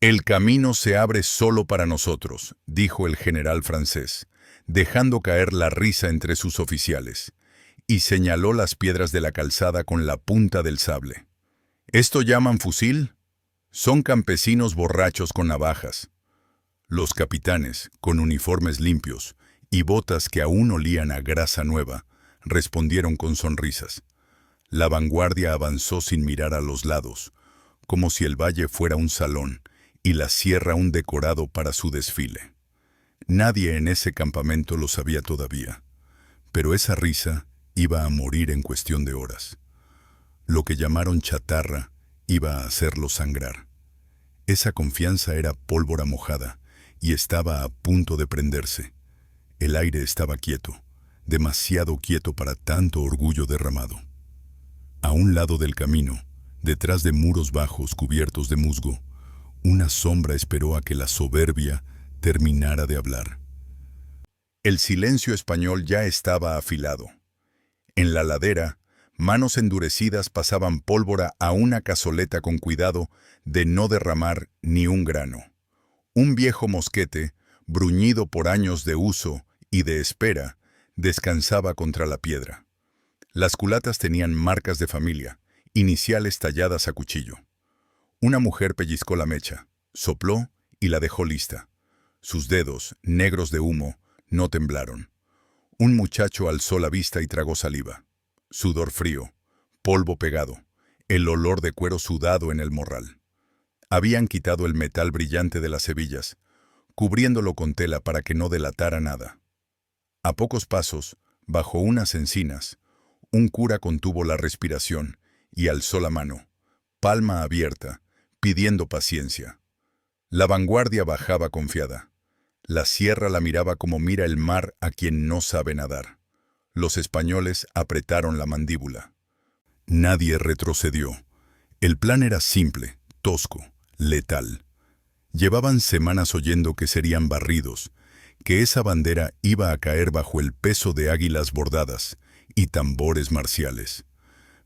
El camino se abre solo para nosotros, dijo el general francés, dejando caer la risa entre sus oficiales, y señaló las piedras de la calzada con la punta del sable. ¿Esto llaman fusil? Son campesinos borrachos con navajas. Los capitanes, con uniformes limpios y botas que aún olían a grasa nueva, respondieron con sonrisas. La vanguardia avanzó sin mirar a los lados, como si el valle fuera un salón y la sierra un decorado para su desfile. Nadie en ese campamento lo sabía todavía, pero esa risa iba a morir en cuestión de horas. Lo que llamaron chatarra iba a hacerlo sangrar. Esa confianza era pólvora mojada y estaba a punto de prenderse. El aire estaba quieto, demasiado quieto para tanto orgullo derramado. A un lado del camino, detrás de muros bajos cubiertos de musgo, una sombra esperó a que la soberbia terminara de hablar. El silencio español ya estaba afilado. En la ladera, manos endurecidas pasaban pólvora a una cazoleta con cuidado de no derramar ni un grano. Un viejo mosquete, bruñido por años de uso y de espera, descansaba contra la piedra. Las culatas tenían marcas de familia, iniciales talladas a cuchillo. Una mujer pellizcó la mecha, sopló y la dejó lista. Sus dedos, negros de humo, no temblaron. Un muchacho alzó la vista y tragó saliva. Sudor frío, polvo pegado, el olor de cuero sudado en el morral. Habían quitado el metal brillante de las hebillas, cubriéndolo con tela para que no delatara nada. A pocos pasos, bajo unas encinas, un cura contuvo la respiración y alzó la mano, palma abierta, pidiendo paciencia. La vanguardia bajaba confiada. La sierra la miraba como mira el mar a quien no sabe nadar. Los españoles apretaron la mandíbula. Nadie retrocedió. El plan era simple, tosco, letal. Llevaban semanas oyendo que serían barridos, que esa bandera iba a caer bajo el peso de águilas bordadas y tambores marciales.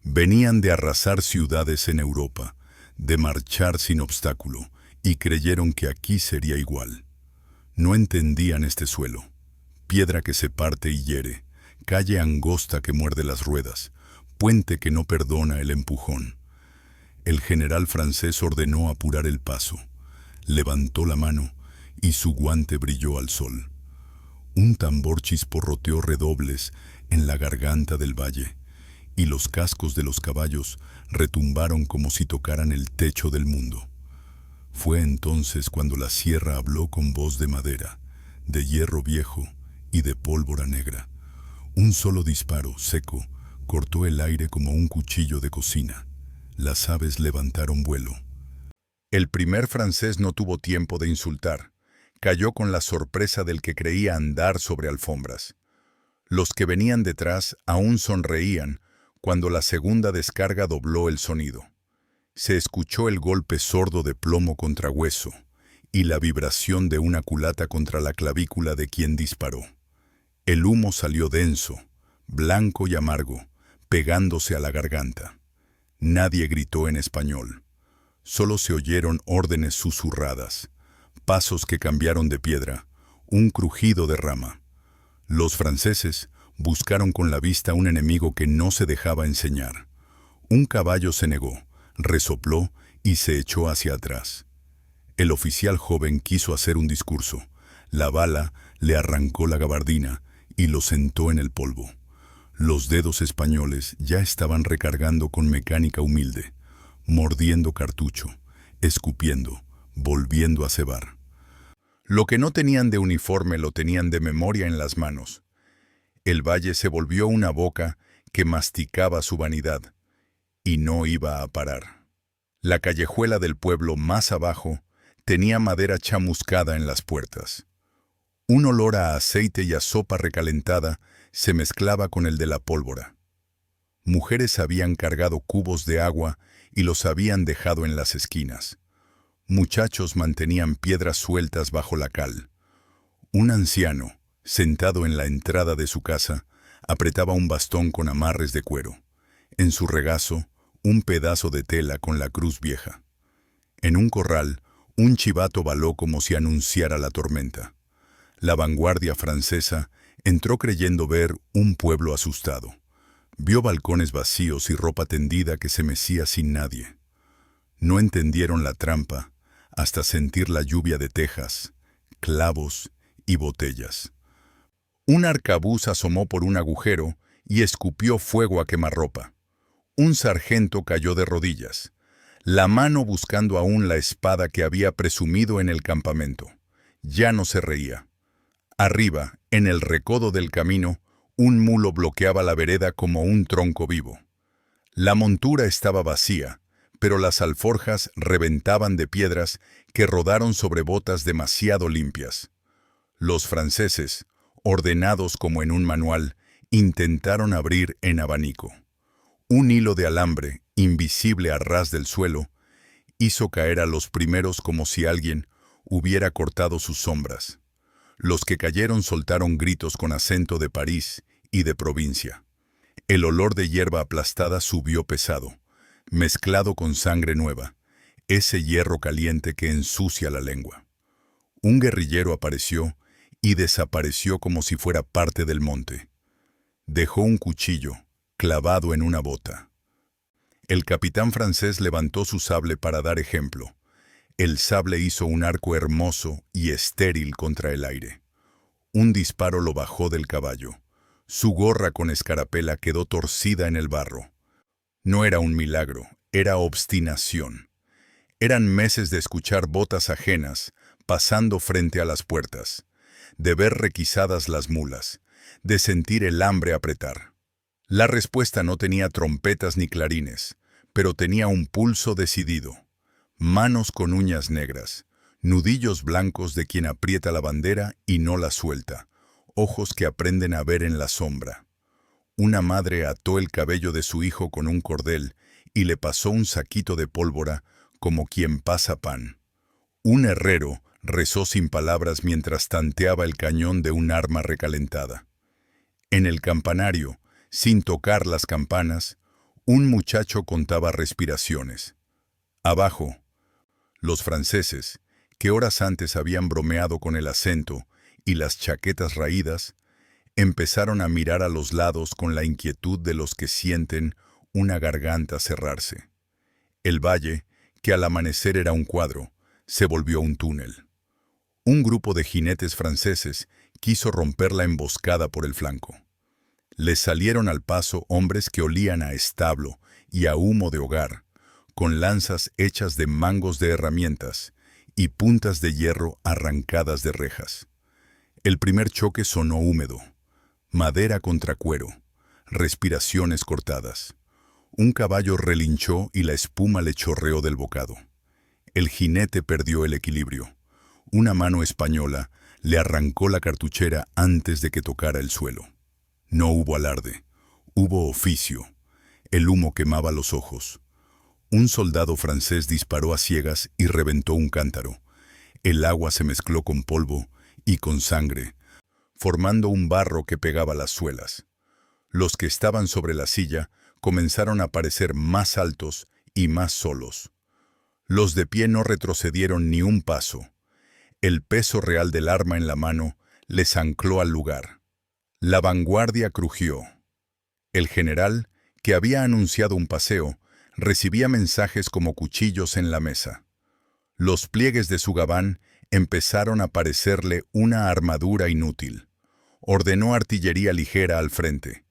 Venían de arrasar ciudades en Europa, de marchar sin obstáculo, y creyeron que aquí sería igual. No entendían este suelo. Piedra que se parte y hiere, calle angosta que muerde las ruedas, puente que no perdona el empujón. El general francés ordenó apurar el paso, levantó la mano y su guante brilló al sol. Un tambor chisporroteó redobles en la garganta del valle, y los cascos de los caballos retumbaron como si tocaran el techo del mundo. Fue entonces cuando la sierra habló con voz de madera, de hierro viejo y de pólvora negra. Un solo disparo, seco, cortó el aire como un cuchillo de cocina. Las aves levantaron vuelo. El primer francés no tuvo tiempo de insultar. Cayó con la sorpresa del que creía andar sobre alfombras. Los que venían detrás aún sonreían cuando la segunda descarga dobló el sonido. Se escuchó el golpe sordo de plomo contra hueso y la vibración de una culata contra la clavícula de quien disparó. El humo salió denso, blanco y amargo, pegándose a la garganta. Nadie gritó en español. Solo se oyeron órdenes susurradas, pasos que cambiaron de piedra, un crujido de rama. Los franceses buscaron con la vista un enemigo que no se dejaba enseñar. Un caballo se negó, resopló y se echó hacia atrás. El oficial joven quiso hacer un discurso. La bala le arrancó la gabardina y lo sentó en el polvo. Los dedos españoles ya estaban recargando con mecánica humilde, mordiendo cartucho, escupiendo, volviendo a cebar. Lo que no tenían de uniforme lo tenían de memoria en las manos. El valle se volvió una boca que masticaba su vanidad, y no iba a parar. La callejuela del pueblo más abajo tenía madera chamuscada en las puertas. Un olor a aceite y a sopa recalentada se mezclaba con el de la pólvora. Mujeres habían cargado cubos de agua y los habían dejado en las esquinas. Muchachos mantenían piedras sueltas bajo la cal. Un anciano, sentado en la entrada de su casa, apretaba un bastón con amarres de cuero. En su regazo, un pedazo de tela con la cruz vieja. En un corral, Un chivato baló como si anunciara la tormenta. La vanguardia francesa entró creyendo ver un pueblo asustado. Vio balcones vacíos y ropa tendida que se mecía sin nadie. No entendieron la trampa hasta sentir la lluvia de tejas, clavos y botellas. Un arcabuz asomó por un agujero y escupió fuego a quemarropa. Un sargento cayó de rodillas, la mano buscando aún la espada que había presumido en el campamento. Ya no se reía. Arriba, en el recodo del camino, un mulo bloqueaba la vereda como un tronco vivo. La montura estaba vacía, pero las alforjas reventaban de piedras que rodaron sobre botas demasiado limpias. Los franceses, ordenados como en un manual, intentaron abrir en abanico. Un hilo de alambre, invisible a ras del suelo, hizo caer a los primeros como si alguien hubiera cortado sus sombras. Los que cayeron soltaron gritos con acento de París y de provincia. El olor de hierba aplastada subió pesado, mezclado con sangre nueva, ese hierro caliente que ensucia la lengua. Un guerrillero apareció y desapareció como si fuera parte del monte. Dejó un cuchillo clavado en una bota. El capitán francés levantó su sable para dar ejemplo. El sable hizo un arco hermoso y estéril contra el aire. Un disparo lo bajó del caballo. Su gorra con escarapela quedó torcida en el barro. No era un milagro, era obstinación. Eran meses de escuchar botas ajenas pasando frente a las puertas, de ver requisadas las mulas, de sentir el hambre apretar. La respuesta no tenía trompetas ni clarines, pero tenía un pulso decidido. Manos con uñas negras, nudillos blancos de quien aprieta la bandera y no la suelta, ojos que aprenden a ver en la sombra. Una madre ató el cabello de su hijo con un cordel y le pasó un saquito de pólvora como quien pasa pan. Un herrero rezó sin palabras mientras tanteaba el cañón de un arma recalentada. En el campanario, sin tocar las campanas, un muchacho contaba respiraciones. Abajo, los franceses, que horas antes habían bromeado con el acento y las chaquetas raídas, empezaron a mirar a los lados con la inquietud de los que sienten una garganta cerrarse. El valle, que al amanecer era un cuadro, se volvió un túnel. Un grupo de jinetes franceses quiso romper la emboscada por el flanco. Les salieron al paso hombres que olían a establo y a humo de hogar, con lanzas hechas de mangos de herramientas y puntas de hierro arrancadas de rejas. El primer choque sonó húmedo, madera contra cuero, respiraciones cortadas. Un caballo relinchó y la espuma le chorreó del bocado. El jinete perdió el equilibrio. Una mano española le arrancó la cartuchera antes de que tocara el suelo. No hubo alarde, hubo oficio. El humo quemaba los ojos. Un soldado francés disparó a ciegas y reventó un cántaro. El agua se mezcló con polvo y con sangre, formando un barro que pegaba las suelas. Los que estaban sobre la silla comenzaron a parecer más altos y más solos. Los de pie no retrocedieron ni un paso. El peso real del arma en la mano les ancló al lugar. La vanguardia crujió. El general, que había anunciado un paseo, recibía mensajes como cuchillos en la mesa. Los pliegues de su gabán empezaron a parecerle una armadura inútil. Ordenó artillería ligera al frente.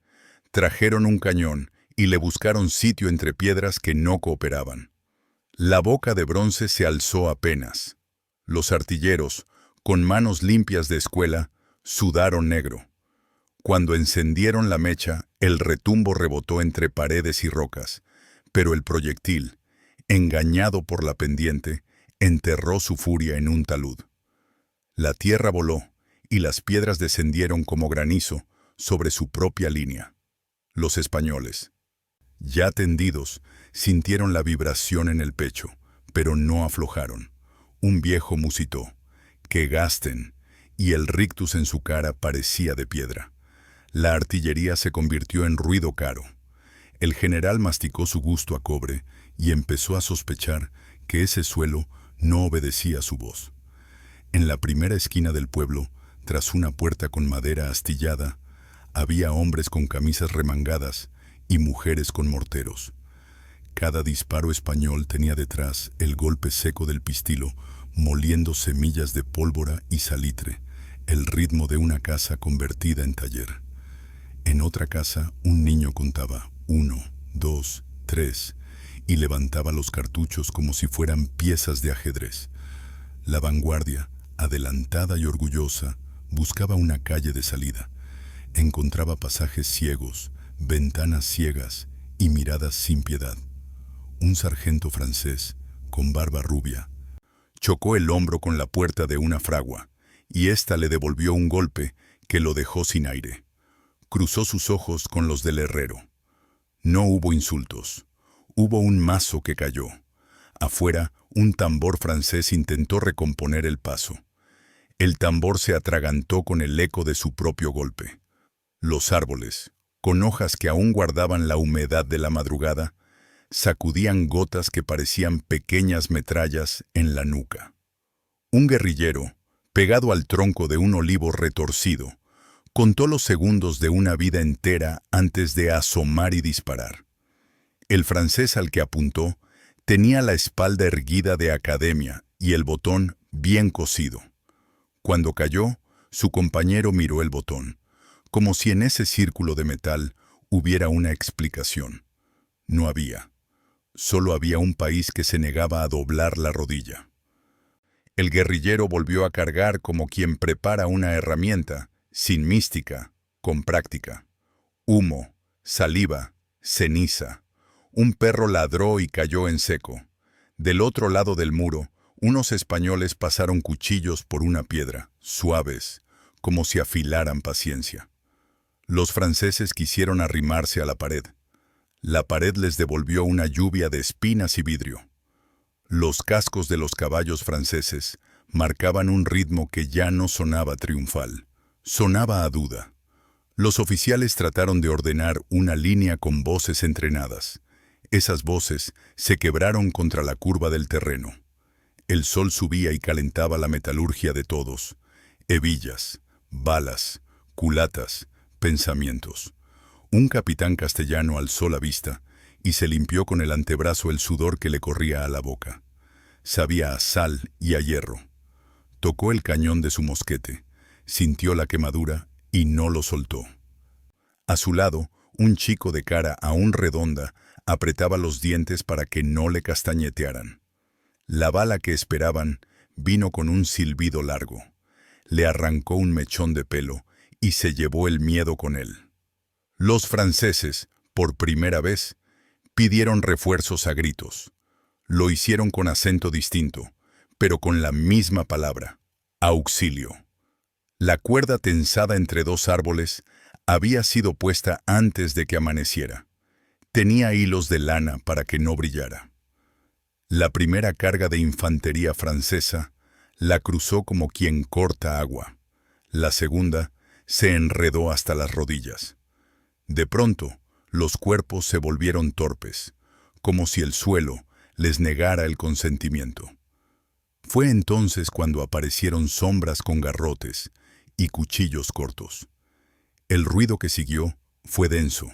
Trajeron un cañón y le buscaron sitio entre piedras que no cooperaban. La boca de bronce se alzó apenas. Los artilleros, con manos limpias de escuela, sudaron negro. Cuando encendieron la mecha, el retumbo rebotó entre paredes y rocas, pero el proyectil, engañado por la pendiente, enterró su furia en un talud. La tierra voló y las piedras descendieron como granizo sobre su propia línea. Los españoles, ya tendidos, sintieron la vibración en el pecho, pero no aflojaron. Un viejo musitó, «Que gasten», y el rictus en su cara parecía de piedra. La artillería se convirtió en ruido caro. El general masticó su gusto a cobre y empezó a sospechar que ese suelo No obedecía a su voz. En la primera esquina del pueblo, tras una puerta con madera astillada, había hombres con camisas remangadas y mujeres con morteros. Cada disparo español tenía detrás el golpe seco del pistilo, moliendo semillas de pólvora y salitre, el ritmo de una casa convertida en taller. En otra casa, un niño contaba 1, 2, 3 y levantaba los cartuchos como si fueran piezas de ajedrez. La vanguardia, adelantada y orgullosa, buscaba una calle de salida. Encontraba pasajes ciegos, ventanas ciegas y miradas sin piedad. Un sargento francés, con barba rubia, chocó el hombro con la puerta de una fragua, y ésta le devolvió un golpe que lo dejó sin aire. Cruzó sus ojos con los del herrero. No hubo insultos. Hubo un mazo que cayó. Afuera, un tambor francés intentó recomponer el paso. El tambor se atragantó con el eco de su propio golpe. Los árboles, con hojas que aún guardaban la humedad de la madrugada, sacudían gotas que parecían pequeñas metrallas en la nuca. Un guerrillero, pegado al tronco de un olivo retorcido, contó los segundos de una vida entera antes de asomar y disparar. El francés al que apuntó tenía la espalda erguida de academia y el botón bien cosido. Cuando cayó, su compañero miró el botón, como si en ese círculo de metal hubiera una explicación. No había. Solo había un país que se negaba a doblar la rodilla. El guerrillero volvió a cargar como quien prepara una herramienta, sin mística, con práctica. Humo, saliva, ceniza. Un perro ladró y cayó en seco. Del otro lado del muro, unos españoles pasaron cuchillos por una piedra, suaves, como si afilaran paciencia. Los franceses quisieron arrimarse a la pared. La pared les devolvió una lluvia de espinas y vidrio. Los cascos de los caballos franceses marcaban un ritmo que ya no sonaba triunfal, sonaba a duda. Los oficiales trataron de ordenar una línea con voces entrenadas. Esas voces se quebraron contra la curva del terreno. El sol subía y calentaba la metalurgia de todos. Hebillas, balas, culatas, pensamientos. Un capitán castellano alzó la vista y se limpió con el antebrazo el sudor que le corría a la boca. Sabía a sal y a hierro. Tocó el cañón de su mosquete, sintió la quemadura y no lo soltó. A su lado, un chico de cara aún redonda apretaba los dientes para que no le castañetearan. La bala que esperaban vino con un silbido largo. Le arrancó un mechón de pelo y se llevó el miedo con él. Los franceses, por primera vez, pidieron refuerzos a gritos. Lo hicieron con acento distinto, pero con la misma palabra: auxilio. La cuerda tensada entre dos árboles había sido puesta antes de que amaneciera. Tenía hilos de lana para que no brillara. La primera carga de infantería francesa la cruzó como quien corta agua. La segunda se enredó hasta las rodillas. De pronto, los cuerpos se volvieron torpes, como si el suelo les negara el consentimiento. Fue entonces cuando aparecieron sombras con garrotes y cuchillos cortos. El ruido que siguió fue denso,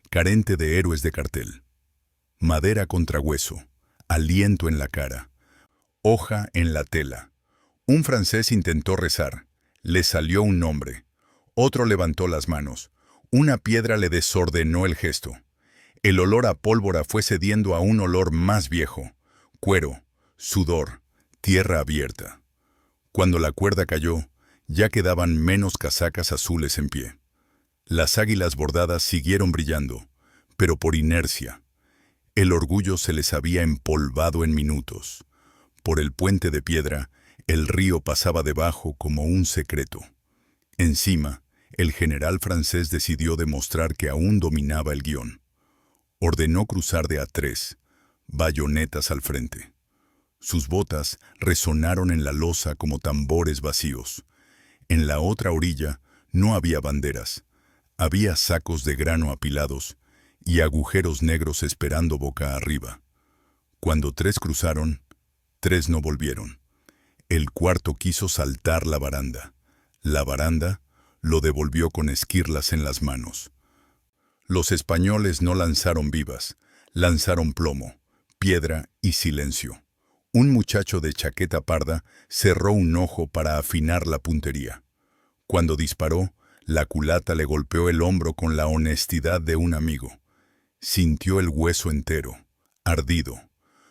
carente de héroes de cartel. Madera contra hueso, aliento en la cara, hoja en la tela. Un francés intentó rezar, le salió un nombre. Otro levantó las manos. Una piedra le desordenó el gesto. El olor a pólvora fue cediendo a un olor más viejo: cuero, sudor, tierra abierta. Cuando la cuerda cayó, ya quedaban menos casacas azules en pie. Las águilas bordadas siguieron brillando, pero por inercia. El orgullo se les había empolvado en minutos. Por el puente de piedra, el río pasaba debajo como un secreto. Encima, el general francés decidió demostrar que aún dominaba el guión. Ordenó cruzar de a 3, bayonetas al frente. Sus botas resonaron en la losa como tambores vacíos. En la otra orilla no había banderas. Había sacos de grano apilados y agujeros negros esperando boca arriba. Cuando 3 cruzaron, 3 no volvieron. El cuarto quiso saltar la baranda. La baranda lo devolvió con esquirlas en las manos. Los españoles no lanzaron vivas, lanzaron plomo, piedra y silencio. Un muchacho de chaqueta parda cerró un ojo para afinar la puntería. Cuando disparó, la culata le golpeó el hombro con la honestidad de un amigo. Sintió el hueso entero, ardido.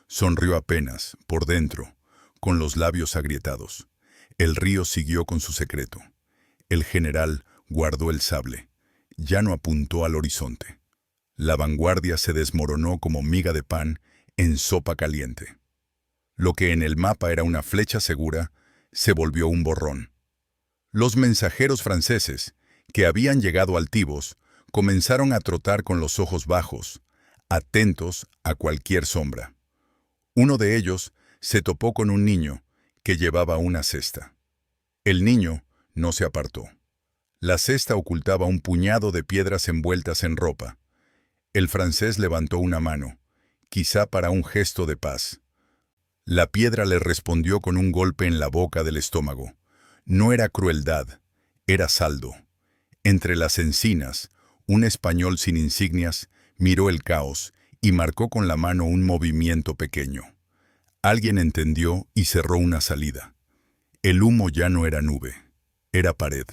Sonrió apenas, por dentro, con los labios agrietados. El río siguió con su secreto. El general guardó el sable. Ya no apuntó al horizonte. La vanguardia se desmoronó como miga de pan en sopa caliente. Lo que en el mapa era una flecha segura, se volvió un borrón. Los mensajeros franceses, que habían llegado altivos, comenzaron a trotar con los ojos bajos, atentos a cualquier sombra. Uno de ellos se topó con un niño que llevaba una cesta. El niño no se apartó. La cesta ocultaba un puñado de piedras envueltas en ropa. El francés levantó una mano, quizá para un gesto de paz. La piedra le respondió con un golpe en la boca del estómago. No era crueldad, era saldo. Entre las encinas, un español sin insignias miró el caos y marcó con la mano un movimiento pequeño. Alguien entendió y cerró una salida. El humo ya no era nube, era pared.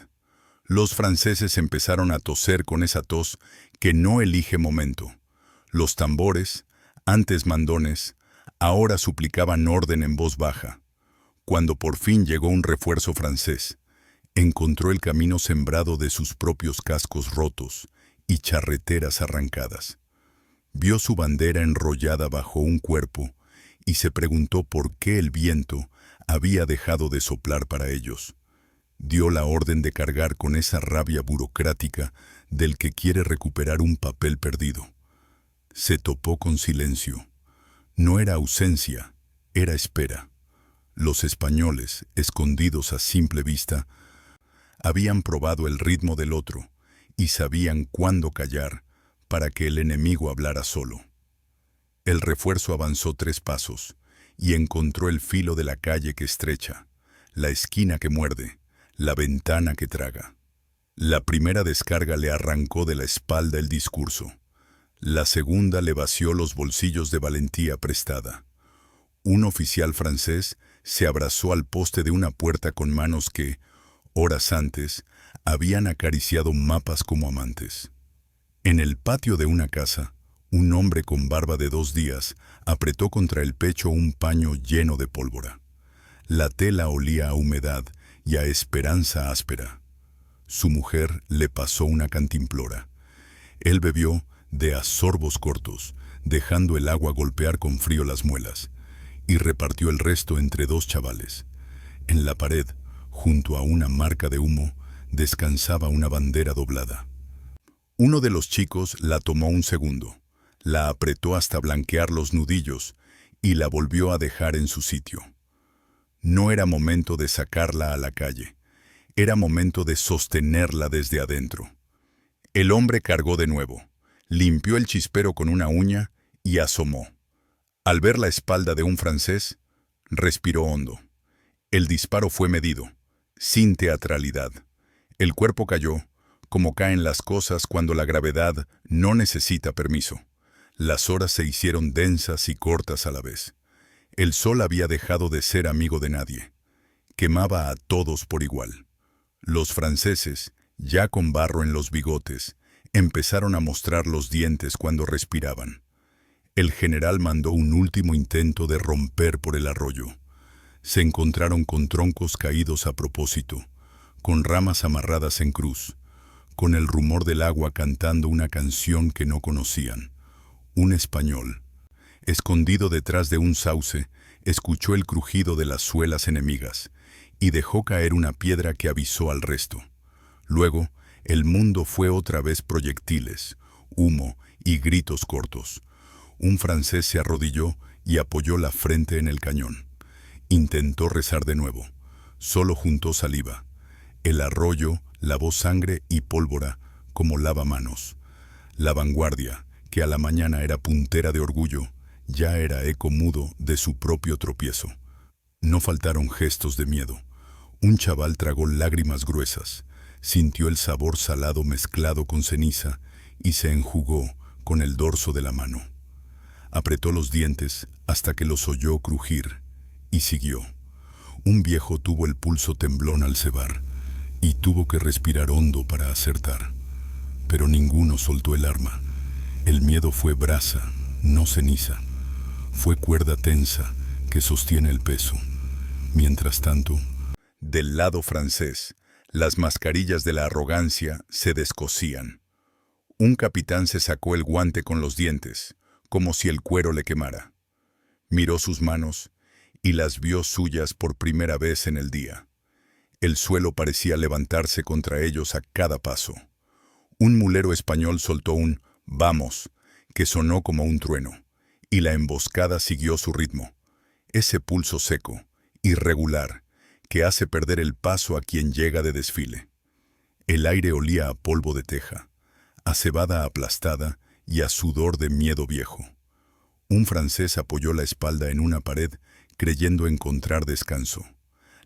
Los franceses empezaron a toser con esa tos que no elige momento. Los tambores, antes mandones, ahora suplicaban orden en voz baja. Cuando por fin llegó un refuerzo francés, encontró el camino sembrado de sus propios cascos rotos y charreteras arrancadas. Vio su bandera enrollada bajo un cuerpo y se preguntó por qué el viento había dejado de soplar para ellos. Dio la orden de cargar con esa rabia burocrática del que quiere recuperar un papel perdido. Se topó con silencio. No era ausencia, era espera. Los españoles, escondidos a simple vista, habían probado el ritmo del otro y sabían cuándo callar para que el enemigo hablara solo. El refuerzo avanzó 3 pasos y encontró el filo de la calle que estrecha, la esquina que muerde, la ventana que traga. La primera descarga le arrancó de la espalda el discurso. La segunda le vació los bolsillos de valentía prestada. Un oficial francés se abrazó al poste de una puerta con manos que, horas antes, habían acariciado mapas como amantes. En el patio de una casa, un hombre con barba de 2 días apretó contra el pecho un paño lleno de pólvora. La tela olía a humedad y a esperanza áspera. Su mujer le pasó una cantimplora. Él bebió de a sorbos cortos, dejando el agua golpear con frío las muelas, y repartió el resto entre 2 chavales. En la pared, junto a una marca de humo, descansaba una bandera doblada. Uno de los chicos la tomó un segundo, la apretó hasta blanquear los nudillos y la volvió a dejar en su sitio. No era momento de sacarla a la calle, era momento de sostenerla desde adentro. El hombre cargó de nuevo, limpió el chispero con una uña y asomó. Al ver la espalda de un francés, respiró hondo. El disparo fue medido, sin teatralidad. El cuerpo cayó, como caen las cosas cuando la gravedad no necesita permiso. Las horas se hicieron densas y cortas a la vez. El sol había dejado de ser amigo de nadie. Quemaba a todos por igual. Los franceses, ya con barro en los bigotes, empezaron a mostrar los dientes cuando respiraban. El general mandó un último intento de romper por el arroyo. Se encontraron con troncos caídos a propósito, con ramas amarradas en cruz, con el rumor del agua cantando una canción que no conocían. Un español, escondido detrás de un sauce, escuchó el crujido de las suelas enemigas y dejó caer una piedra que avisó al resto. Luego, el mundo fue otra vez proyectiles, humo y gritos cortos. Un francés se arrodilló y apoyó la frente en el cañón. Intentó rezar de nuevo. Solo juntó saliva. El arroyo lavó sangre y pólvora como lavamanos. La vanguardia, que a la mañana era puntera de orgullo, ya era eco mudo de su propio tropiezo. No faltaron gestos de miedo. Un chaval tragó lágrimas gruesas, sintió el sabor salado mezclado con ceniza y se enjugó con el dorso de la mano. Apretó los dientes hasta que los oyó crujir y siguió. Un viejo tuvo el pulso temblón al cebar y tuvo que respirar hondo para acertar. Pero ninguno soltó el arma. El miedo fue brasa, no ceniza. Fue cuerda tensa que sostiene el peso. Mientras tanto, del lado francés, las mascarillas de la arrogancia se descosían. Un capitán se sacó el guante con los dientes, como si el cuero le quemara. Miró sus manos y las vio suyas por primera vez en el día. El suelo parecía levantarse contra ellos a cada paso. Un mulero español soltó un «vamos», que sonó como un trueno, y la emboscada siguió su ritmo. Ese pulso seco, irregular, que hace perder el paso a quien llega de desfile. El aire olía a polvo de teja, a cebada aplastada y a sudor de miedo viejo. Un francés apoyó la espalda en una pared, creyendo encontrar descanso.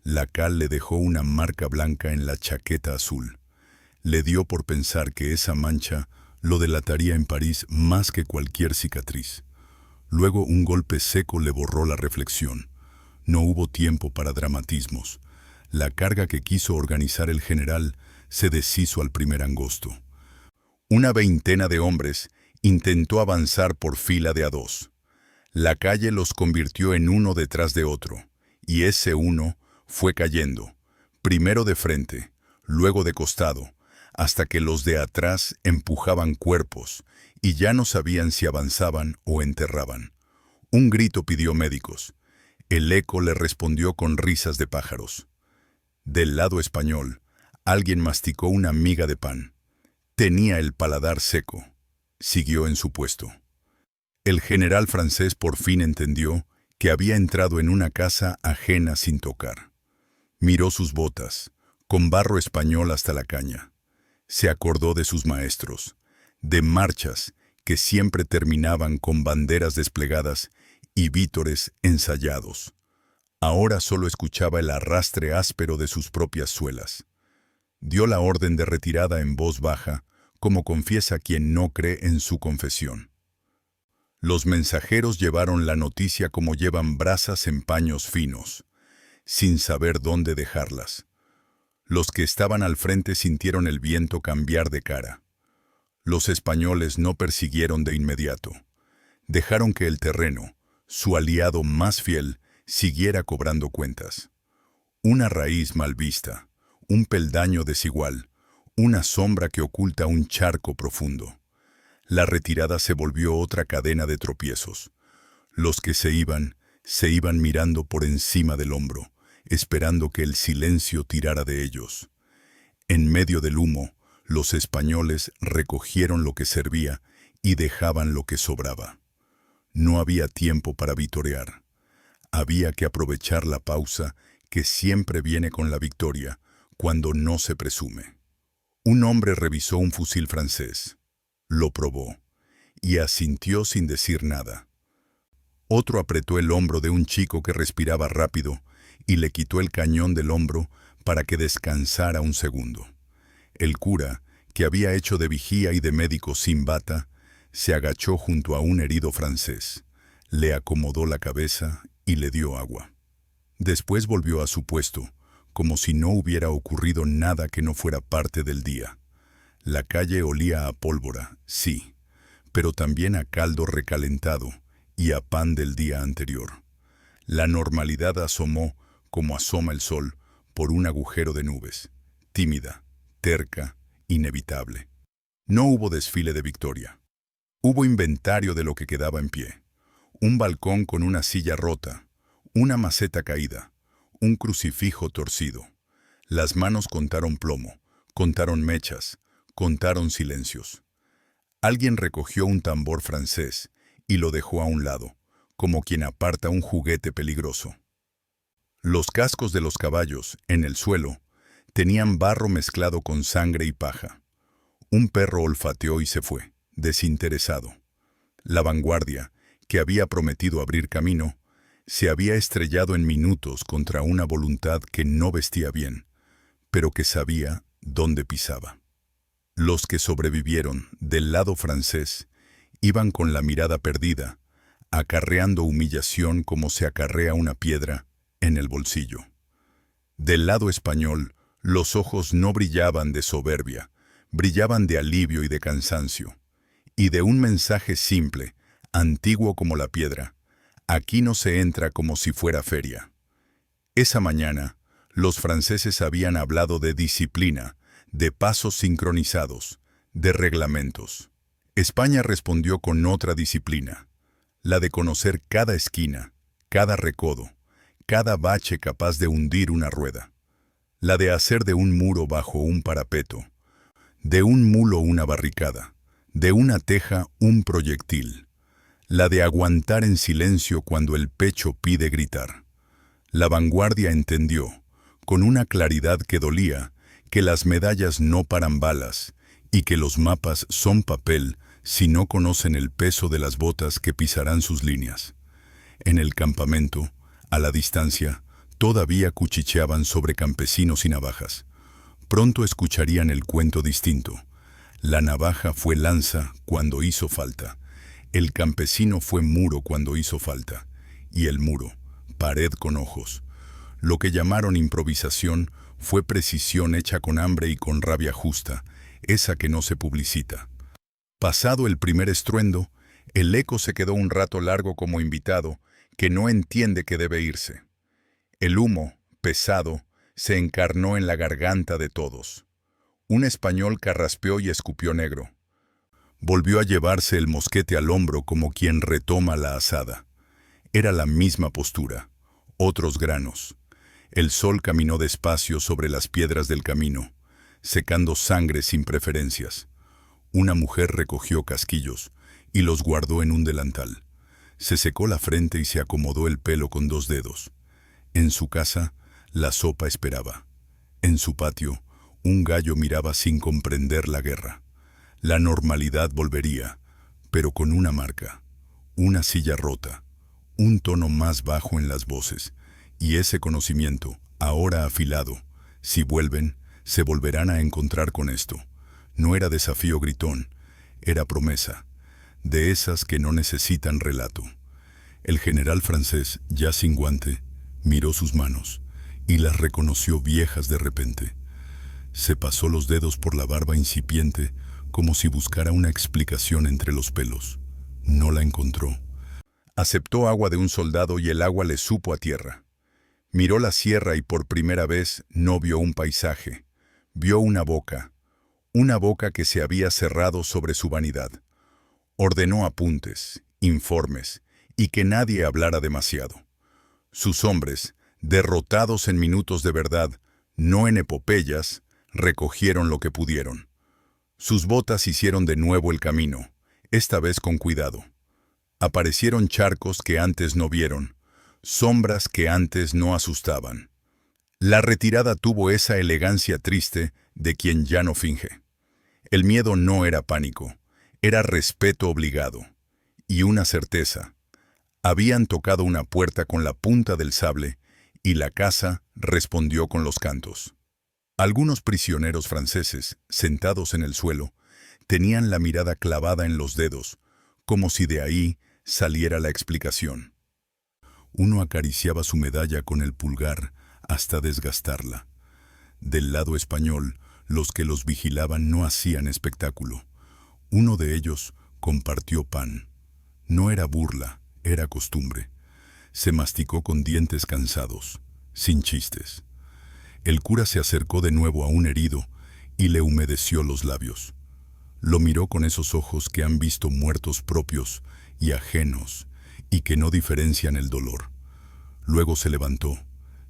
La cal le dejó una marca blanca en la chaqueta azul. Le dio por pensar que esa mancha lo delataría en París más que cualquier cicatriz. Luego un golpe seco le borró la reflexión. No hubo tiempo para dramatismos. La carga que quiso organizar el general se deshizo al primer angosto. Una veintena de hombres intentó avanzar por fila de a dos. La calle los convirtió en uno detrás de otro, y ese uno fue cayendo, primero de frente, luego de costado, hasta que los de atrás empujaban cuerpos y ya no sabían si avanzaban o enterraban. Un grito pidió médicos. El eco le respondió con risas de pájaros. Del lado español, alguien masticó una miga de pan. Tenía el paladar seco. Siguió en su puesto. El general francés por fin entendió que había entrado en una casa ajena sin tocar. Miró sus botas, con barro español hasta la caña. Se acordó de sus maestros, de marchas que siempre terminaban con banderas desplegadas y vítores ensayados. Ahora solo escuchaba el arrastre áspero de sus propias suelas. Dio la orden de retirada en voz baja, como confiesa quien no cree en su confesión. Los mensajeros llevaron la noticia como llevan brasas en paños finos, sin saber dónde dejarlas. Los que estaban al frente sintieron el viento cambiar de cara. Los españoles no persiguieron de inmediato. Dejaron que el terreno, su aliado más fiel, siguiera cobrando cuentas. Una raíz mal vista, un peldaño desigual, una sombra que oculta un charco profundo. La retirada se volvió otra cadena de tropiezos. Los que se iban mirando por encima del hombro, esperando que el silencio tirara de ellos. En medio del humo, los españoles recogieron lo que servía y dejaban lo que sobraba. No había tiempo para vitorear. Había que aprovechar la pausa que siempre viene con la victoria, cuando no se presume. Un hombre revisó un fusil francés. Lo probó y asintió sin decir nada. Otro apretó el hombro de un chico que respiraba rápido y le quitó el cañón del hombro para que descansara un segundo. El cura, que había hecho de vigía y de médico sin bata, se agachó junto a un herido francés, le acomodó la cabeza y le dio agua. Después volvió a su puesto, como si no hubiera ocurrido nada que no fuera parte del día. La calle olía a pólvora, sí, pero también a caldo recalentado y a pan del día anterior. La normalidad asomó, como asoma el sol, por un agujero de nubes, tímida, terca, inevitable. No hubo desfile de victoria. Hubo inventario de lo que quedaba en pie. Un balcón con una silla rota, una maceta caída, un crucifijo torcido. Las manos contaron plomo, contaron mechas, contaron silencios. Alguien recogió un tambor francés y lo dejó a un lado, como quien aparta un juguete peligroso. Los cascos de los caballos, en el suelo, tenían barro mezclado con sangre y paja. Un perro olfateó y se fue, desinteresado. La vanguardia, que había prometido abrir camino, Se había estrellado en minutos contra una voluntad que no vestía bien, pero que sabía dónde pisaba. Los que sobrevivieron del lado francés iban con la mirada perdida, acarreando humillación como se acarrea una piedra en el bolsillo. Del lado español, los ojos no brillaban de soberbia, brillaban de alivio y de cansancio, y de un mensaje simple, antiguo como la piedra: aquí no se entra como si fuera feria. Esa mañana, los franceses habían hablado de disciplina, de pasos sincronizados, de reglamentos. España respondió con otra disciplina, la de conocer cada esquina, cada recodo, cada bache capaz de hundir una rueda, la de hacer de un muro bajo un parapeto, de un mulo una barricada, de una teja un proyectil, la de aguantar en silencio cuando el pecho pide gritar. La vanguardia entendió, con una claridad que dolía, que las medallas no paran balas y que los mapas son papel si no conocen el peso de las botas que pisarán sus líneas. En el campamento, a la distancia, todavía cuchicheaban sobre campesinos y navajas. Pronto escucharían el cuento distinto. La navaja fue lanza cuando hizo falta. El campesino fue muro cuando hizo falta. Y el muro, pared con ojos. Lo que llamaron improvisación fue precisión hecha con hambre y con rabia justa, esa que no se publicita. Pasado el primer estruendo, el eco se quedó un rato largo como invitado, que no entiende que debe irse. El humo, pesado, se encarnó en la garganta de todos. Un español carraspeó y escupió negro. Volvió a llevarse el mosquete al hombro como quien retoma la azada. Era la misma postura, otros granos. El sol caminó despacio sobre las piedras del camino, secando sangre sin preferencias. Una mujer recogió casquillos y los guardó en un delantal. Se secó la frente y se acomodó el pelo con 2 dedos. En su casa, la sopa esperaba. En su patio, un gallo miraba sin comprender la guerra. La normalidad volvería, pero con una marca, una silla rota, un tono más bajo en las voces, y ese conocimiento, ahora afilado: si vuelven, se volverán a encontrar con esto. No era desafío gritón, era promesa, de esas que no necesitan relato. El general francés, ya sin guante, miró sus manos y las reconoció viejas de repente. Se pasó los dedos por la barba incipiente como si buscara una explicación entre los pelos. No la encontró. Aceptó agua de un soldado y el agua le supo a tierra. Miró la sierra y por primera vez no vio un paisaje. Vio una boca que se había cerrado sobre su vanidad. Ordenó apuntes, informes, y que nadie hablara demasiado. Sus hombres, derrotados en minutos de verdad, no en epopeyas, recogieron lo que pudieron. Sus botas hicieron de nuevo el camino, esta vez con cuidado. Aparecieron charcos que antes no vieron, sombras que antes no asustaban. La retirada tuvo esa elegancia triste de quien ya no finge. El miedo no era pánico, era respeto obligado. Y una certeza: habían tocado una puerta con la punta del sable y la casa respondió con los cantos. Algunos prisioneros franceses, sentados en el suelo, tenían la mirada clavada en los dedos, como si de ahí saliera la explicación. Uno acariciaba su medalla con el pulgar hasta desgastarla. Del lado español, los que los vigilaban no hacían espectáculo. Uno de ellos compartió pan. No era burla, era costumbre. Se masticó con dientes cansados, sin chistes. El cura se acercó de nuevo a un herido y le humedeció los labios. Lo miró con esos ojos que han visto muertos propios y ajenos y que no diferencian el dolor. Luego se levantó,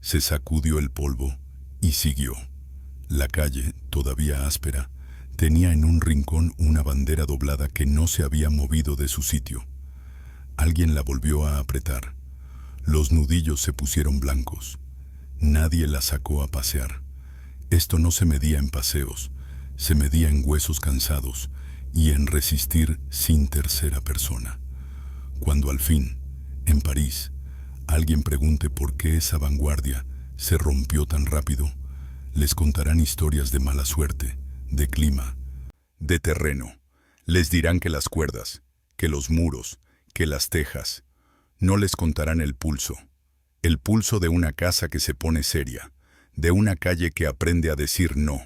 se sacudió el polvo y siguió. La calle, todavía áspera, tenía en un rincón una bandera doblada que no se había movido de su sitio. Alguien la volvió a apretar. Los nudillos se pusieron blancos. Nadie la sacó a pasear. Esto no se medía en paseos, se medía en huesos cansados y en resistir sin tercera persona. Cuando al fin, en París, alguien pregunte por qué esa vanguardia se rompió tan rápido, les contarán historias de mala suerte, de clima, de terreno. Les dirán que las cuerdas, que los muros, que las tejas. No les contarán el pulso de una casa que se pone seria, de una calle que aprende a decir no,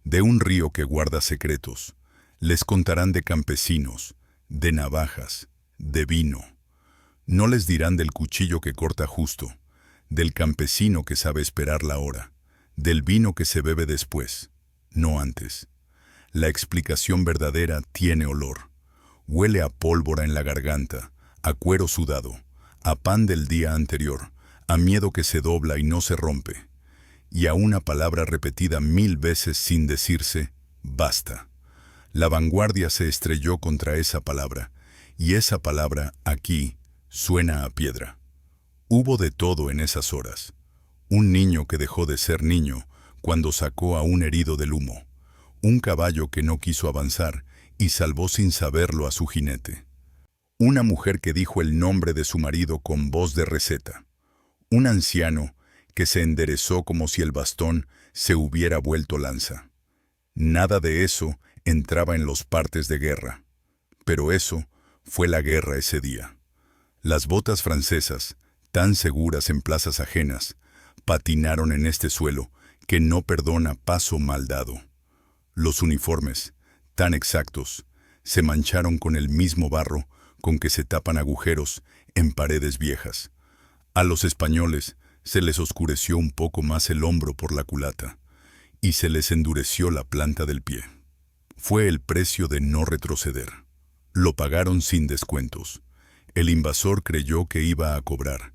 de un río que guarda secretos. Les contarán de campesinos, de navajas, de vino. No les dirán del cuchillo que corta justo, del campesino que sabe esperar la hora, del vino que se bebe después, no antes. La explicación verdadera tiene olor. Huele a pólvora en la garganta, a cuero sudado, a pan del día anterior, a miedo que se dobla y no se rompe, y a una palabra repetida 1000 veces sin decirse, basta. La vanguardia se estrelló contra esa palabra, y esa palabra, aquí, suena a piedra. Hubo de todo en esas horas. Un niño que dejó de ser niño cuando sacó a un herido del humo. Un caballo que no quiso avanzar y salvó sin saberlo a su jinete. Una mujer que dijo el nombre de su marido con voz de receta. Un anciano que se enderezó como si el bastón se hubiera vuelto lanza. Nada de eso entraba en los partes de guerra. Pero eso fue la guerra ese día. Las botas francesas, tan seguras en plazas ajenas, patinaron en este suelo que no perdona paso mal dado. Los uniformes, tan exactos, se mancharon con el mismo barro con que se tapan agujeros en paredes viejas. A los españoles se les oscureció un poco más el hombro por la culata y se les endureció la planta del pie. Fue el precio de no retroceder. Lo pagaron sin descuentos. El invasor creyó que iba a cobrar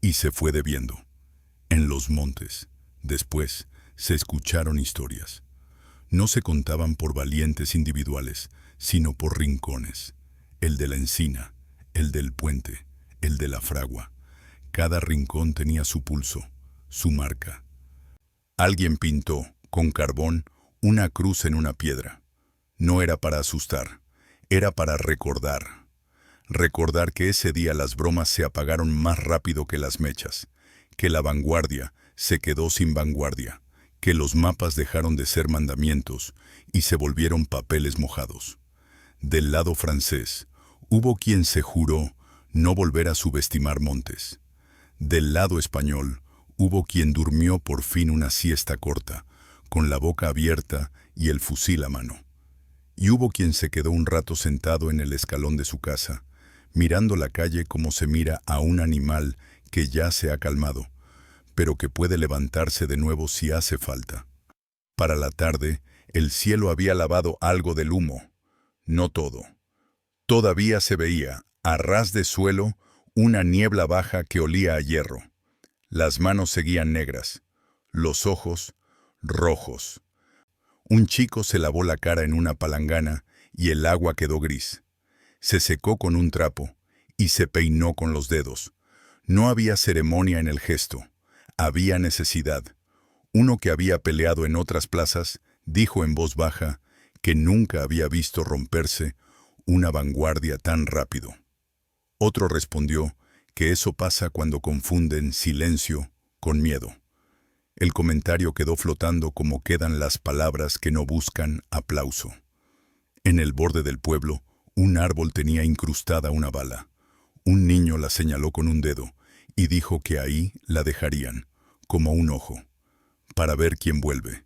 y se fue debiendo. En los montes, después, se escucharon historias. No se contaban por valientes individuales, sino por rincones. El de la encina, el del puente, el de la fragua. Cada rincón tenía su pulso, su marca. Alguien pintó, con carbón, una cruz en una piedra. No era para asustar, era para recordar. Recordar que ese día las bromas se apagaron más rápido que las mechas, que la vanguardia se quedó sin vanguardia, que los mapas dejaron de ser mandamientos y se volvieron papeles mojados. Del lado francés, hubo quien se juró no volver a subestimar montes. Del lado español, hubo quien durmió por fin una siesta corta, con la boca abierta y el fusil a mano. Y hubo quien se quedó un rato sentado en el escalón de su casa, mirando la calle como se mira a un animal que ya se ha calmado, pero que puede levantarse de nuevo si hace falta. Para la tarde, el cielo había lavado algo del humo, no todo. Todavía se veía, a ras de suelo, una niebla baja que olía a hierro. Las manos seguían negras, los ojos rojos. Un chico se lavó la cara en una palangana y el agua quedó gris. Se secó con un trapo y se peinó con los dedos. No había ceremonia en el gesto, había necesidad. Uno que había peleado en otras plazas dijo en voz baja que nunca había visto romperse una vanguardia tan rápido. Otro respondió que eso pasa cuando confunden silencio con miedo. El comentario quedó flotando como quedan las palabras que no buscan aplauso. En el borde del pueblo, un árbol tenía incrustada una bala. Un niño la señaló con un dedo y dijo que ahí la dejarían, como un ojo, para ver quién vuelve,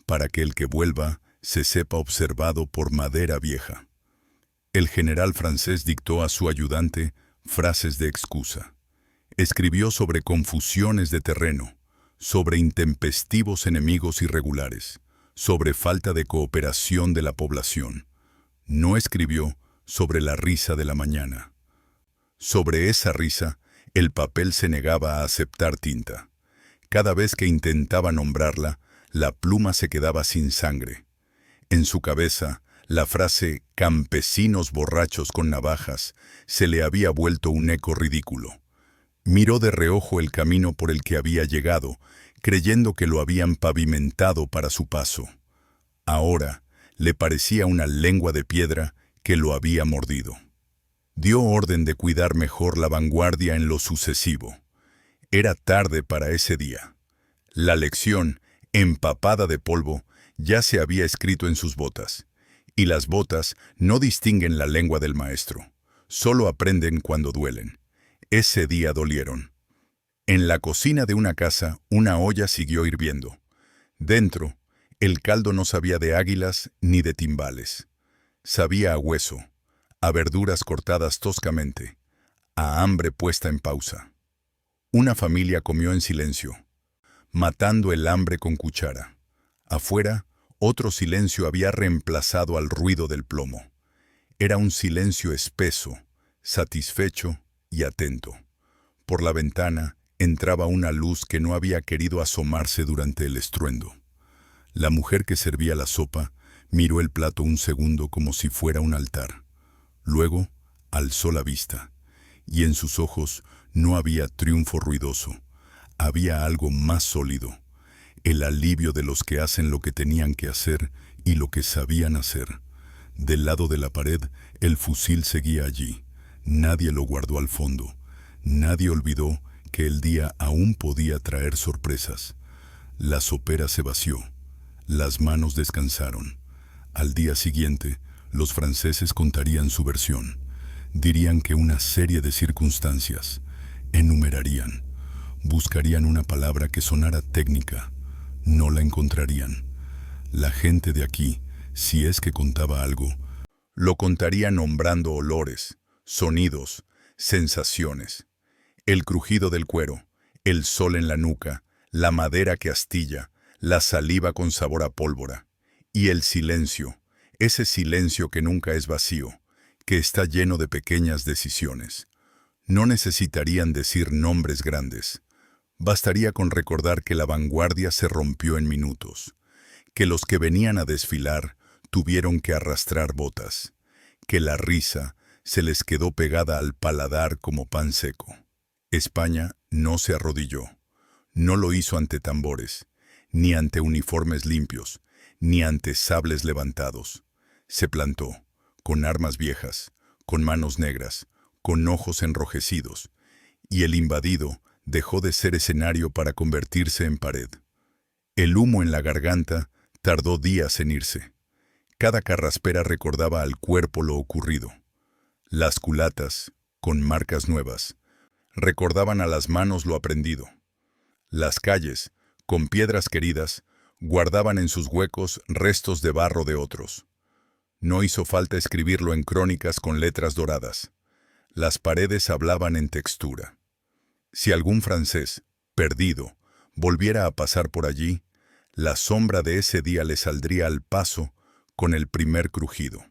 para que el que vuelva se sepa observado por madera vieja. El general francés dictó a su ayudante frases de excusa. Escribió sobre confusiones de terreno, sobre intempestivos enemigos irregulares, sobre falta de cooperación de la población. No escribió sobre la risa de la mañana. Sobre esa risa, el papel se negaba a aceptar tinta. Cada vez que intentaba nombrarla, la pluma se quedaba sin sangre. En su cabeza, la frase «campesinos borrachos con navajas» se le había vuelto un eco ridículo. Miró de reojo el camino por el que había llegado, creyendo que lo habían pavimentado para su paso. Ahora le parecía una lengua de piedra que lo había mordido. Dio orden de cuidar mejor la vanguardia en lo sucesivo. Era tarde para ese día. La lección, empapada de polvo, ya se había escrito en sus botas. Y las botas no distinguen la lengua del maestro. Solo aprenden cuando duelen. Ese día dolieron. En la cocina de una casa, una olla siguió hirviendo. Dentro, el caldo no sabía de águilas ni de timbales. Sabía a hueso, a verduras cortadas toscamente, a hambre puesta en pausa. Una familia comió en silencio, matando el hambre con cuchara. Afuera, otro silencio había reemplazado al ruido del plomo. Era un silencio espeso, satisfecho y atento. Por la ventana entraba una luz que no había querido asomarse durante el estruendo. La mujer que servía la sopa miró el plato un segundo como si fuera un altar. Luego alzó la vista, y en sus ojos no había triunfo ruidoso. Había algo más sólido, el alivio de los que hacen lo que tenían que hacer y lo que sabían hacer. Del lado de la pared, el fusil seguía allí. Nadie lo guardó al fondo. Nadie olvidó que el día aún podía traer sorpresas. La sopera se vació. Las manos descansaron. Al día siguiente, los franceses contarían su versión. Dirían que una serie de circunstancias. Enumerarían. Buscarían una palabra que sonara técnica. No la encontrarían. La gente de aquí, si es que contaba algo, lo contaría nombrando olores, sonidos, sensaciones. El crujido del cuero, el sol en la nuca, la madera que astilla, la saliva con sabor a pólvora. Y el silencio, ese silencio que nunca es vacío, que está lleno de pequeñas decisiones. No necesitarían decir nombres grandes. Bastaría con recordar que la vanguardia se rompió en minutos, que los que venían a desfilar tuvieron que arrastrar botas, que la risa se les quedó pegada al paladar como pan seco. España no se arrodilló, no lo hizo ante tambores, ni ante uniformes limpios, ni ante sables levantados. Se plantó, con armas viejas, con manos negras, con ojos enrojecidos, y el invadido dejó de ser escenario para convertirse en pared. El humo en la garganta tardó días en irse. Cada carraspera recordaba al cuerpo lo ocurrido. Las culatas, con marcas nuevas, recordaban a las manos lo aprendido. Las calles, con piedras queridas, guardaban en sus huecos restos de barro de otros. No hizo falta escribirlo en crónicas con letras doradas. Las paredes hablaban en textura. Si algún francés, perdido, volviera a pasar por allí, la sombra de ese día le saldría al paso con el primer crujido.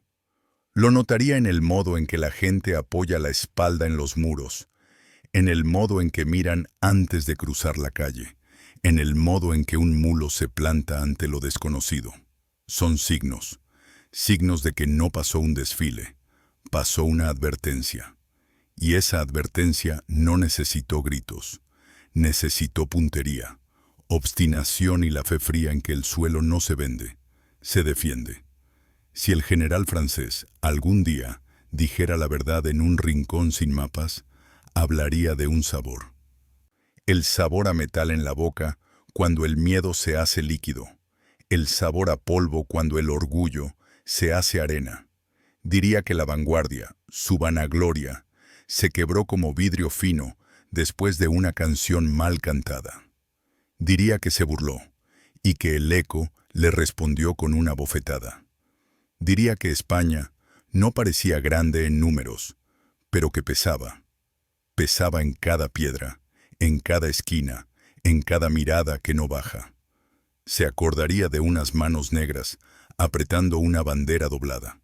Lo notaría en el modo en que la gente apoya la espalda en los muros, en el modo en que miran antes de cruzar la calle, en el modo en que un mulo se planta ante lo desconocido. Son signos, signos de que no pasó un desfile, pasó una advertencia. Y esa advertencia no necesitó gritos, necesitó puntería, obstinación y la fe fría en que el suelo no se vende, se defiende. Si el general francés algún día dijera la verdad en un rincón sin mapas, hablaría de un sabor. El sabor a metal en la boca cuando el miedo se hace líquido, el sabor a polvo cuando el orgullo se hace arena. Diría que la vanguardia, su vanagloria, se quebró como vidrio fino después de una canción mal cantada. Diría que se burló, y que el eco le respondió con una bofetada. Diría que España no parecía grande en números, pero que pesaba. Pesaba en cada piedra, en cada esquina, en cada mirada que no baja. Se acordaría de unas manos negras apretando una bandera doblada,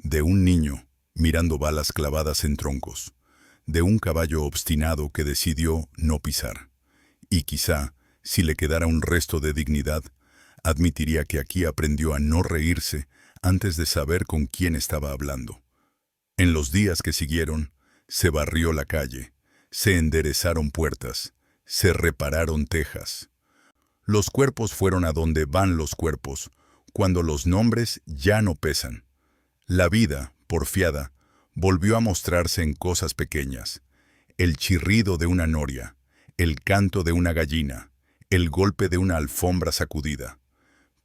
de un niño mirando balas clavadas en troncos, de un caballo obstinado que decidió no pisar. Y quizá, si le quedara un resto de dignidad, admitiría que aquí aprendió a no reírse antes de saber con quién estaba hablando. En los días que siguieron, se barrió la calle, se enderezaron puertas, se repararon tejas. Los cuerpos fueron a donde van los cuerpos, cuando los nombres ya no pesan. La vida, porfiada, volvió a mostrarse en cosas pequeñas. El chirrido de una noria, el canto de una gallina, el golpe de una alfombra sacudida.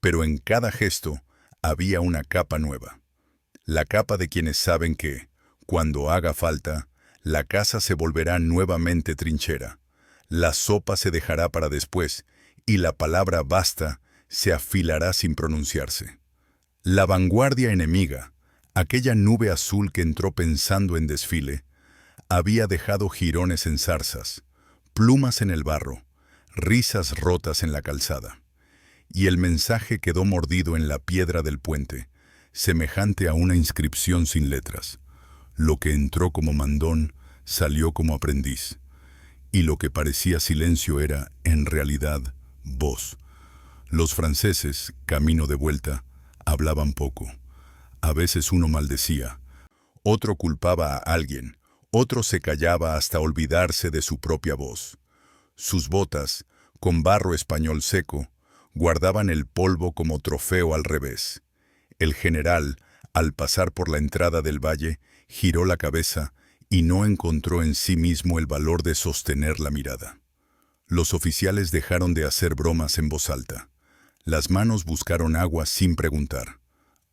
Pero en cada gesto había una capa nueva. La capa de quienes saben que, cuando haga falta, la casa se volverá nuevamente trinchera, la sopa se dejará para después y la palabra basta se afilará sin pronunciarse. La vanguardia enemiga, aquella nube azul que entró pensando en desfile, había dejado jirones en zarzas, plumas en el barro, risas rotas en la calzada. Y el mensaje quedó mordido en la piedra del puente, semejante a una inscripción sin letras. Lo que entró como mandón, salió como aprendiz. Y lo que parecía silencio era, en realidad, voz. Los franceses, camino de vuelta, hablaban poco. A veces uno maldecía, otro culpaba a alguien, otro se callaba hasta olvidarse de su propia voz. Sus botas, con barro español seco, guardaban el polvo como trofeo al revés. El general, al pasar por la entrada del valle, giró la cabeza y no encontró en sí mismo el valor de sostener la mirada. Los oficiales dejaron de hacer bromas en voz alta. Las manos buscaron agua sin preguntar.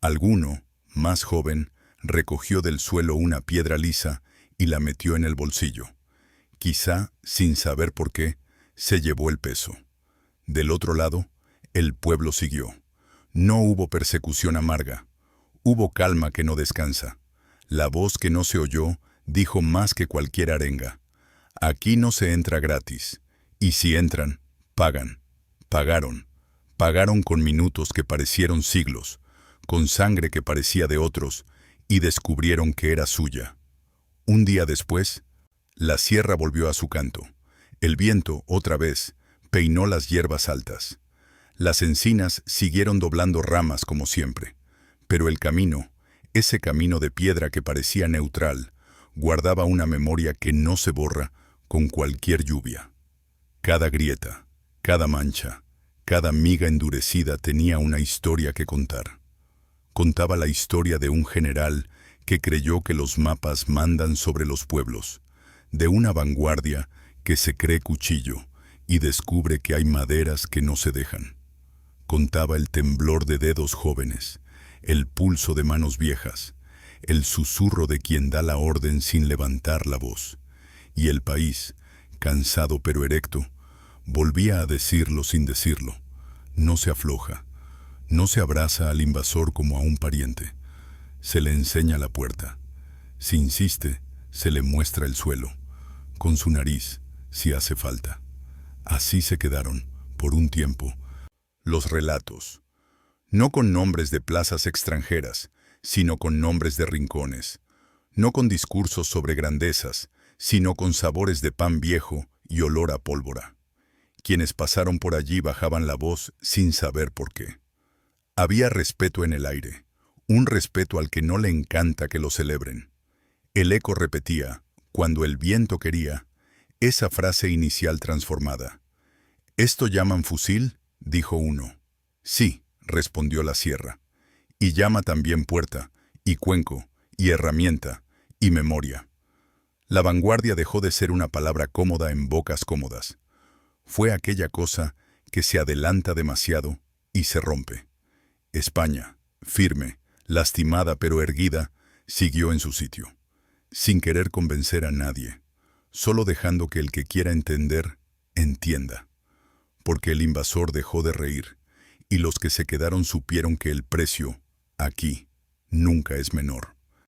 Alguno, más joven, recogió del suelo una piedra lisa y la metió en el bolsillo. Quizá, sin saber por qué, se llevó el peso. Del otro lado, el pueblo siguió. No hubo persecución amarga. Hubo calma que no descansa. La voz que no se oyó dijo más que cualquier arenga. Aquí no se entra gratis. Y si entran, pagan. Pagaron. Pagaron con minutos que parecieron siglos, con sangre que parecía de otros, y descubrieron que era suya. Un día después, la sierra volvió a su canto. El viento, otra vez, peinó las hierbas altas. Las encinas siguieron doblando ramas como siempre, pero el camino, ese camino de piedra que parecía neutral, guardaba una memoria que no se borra con cualquier lluvia. Cada grieta, cada mancha, cada miga endurecida tenía una historia que contar. Contaba la historia de un general que creyó que los mapas mandan sobre los pueblos, de una vanguardia que se cree cuchillo y descubre que hay maderas que no se dejan. Contaba el temblor de dedos jóvenes, el pulso de manos viejas, el susurro de quien da la orden sin levantar la voz, y el país, cansado pero erecto, volvía a decirlo sin decirlo. No se afloja, no se abraza al invasor como a un pariente. Se le enseña la puerta. Si insiste, se le muestra el suelo, con su nariz, si hace falta. Así se quedaron, por un tiempo, los relatos, no con nombres de plazas extranjeras, sino con nombres de rincones, no con discursos sobre grandezas, sino con sabores de pan viejo y olor a pólvora. Quienes pasaron por allí bajaban la voz sin saber por qué. Había respeto en el aire, un respeto al que no le encanta que lo celebren. El eco repetía, cuando el viento quería, esa frase inicial transformada. ¿Esto llaman fusil?, dijo uno. Sí, respondió la sierra. Y llama también puerta, y cuenco, y herramienta, y memoria. La vanguardia dejó de ser una palabra cómoda en bocas cómodas. Fue aquella cosa que se adelanta demasiado y se rompe. España, firme, lastimada pero erguida, siguió en su sitio, sin querer convencer a nadie, solo dejando que el que quiera entender, entienda. Porque el invasor dejó de reír, y los que se quedaron supieron que el precio, aquí, nunca es menor.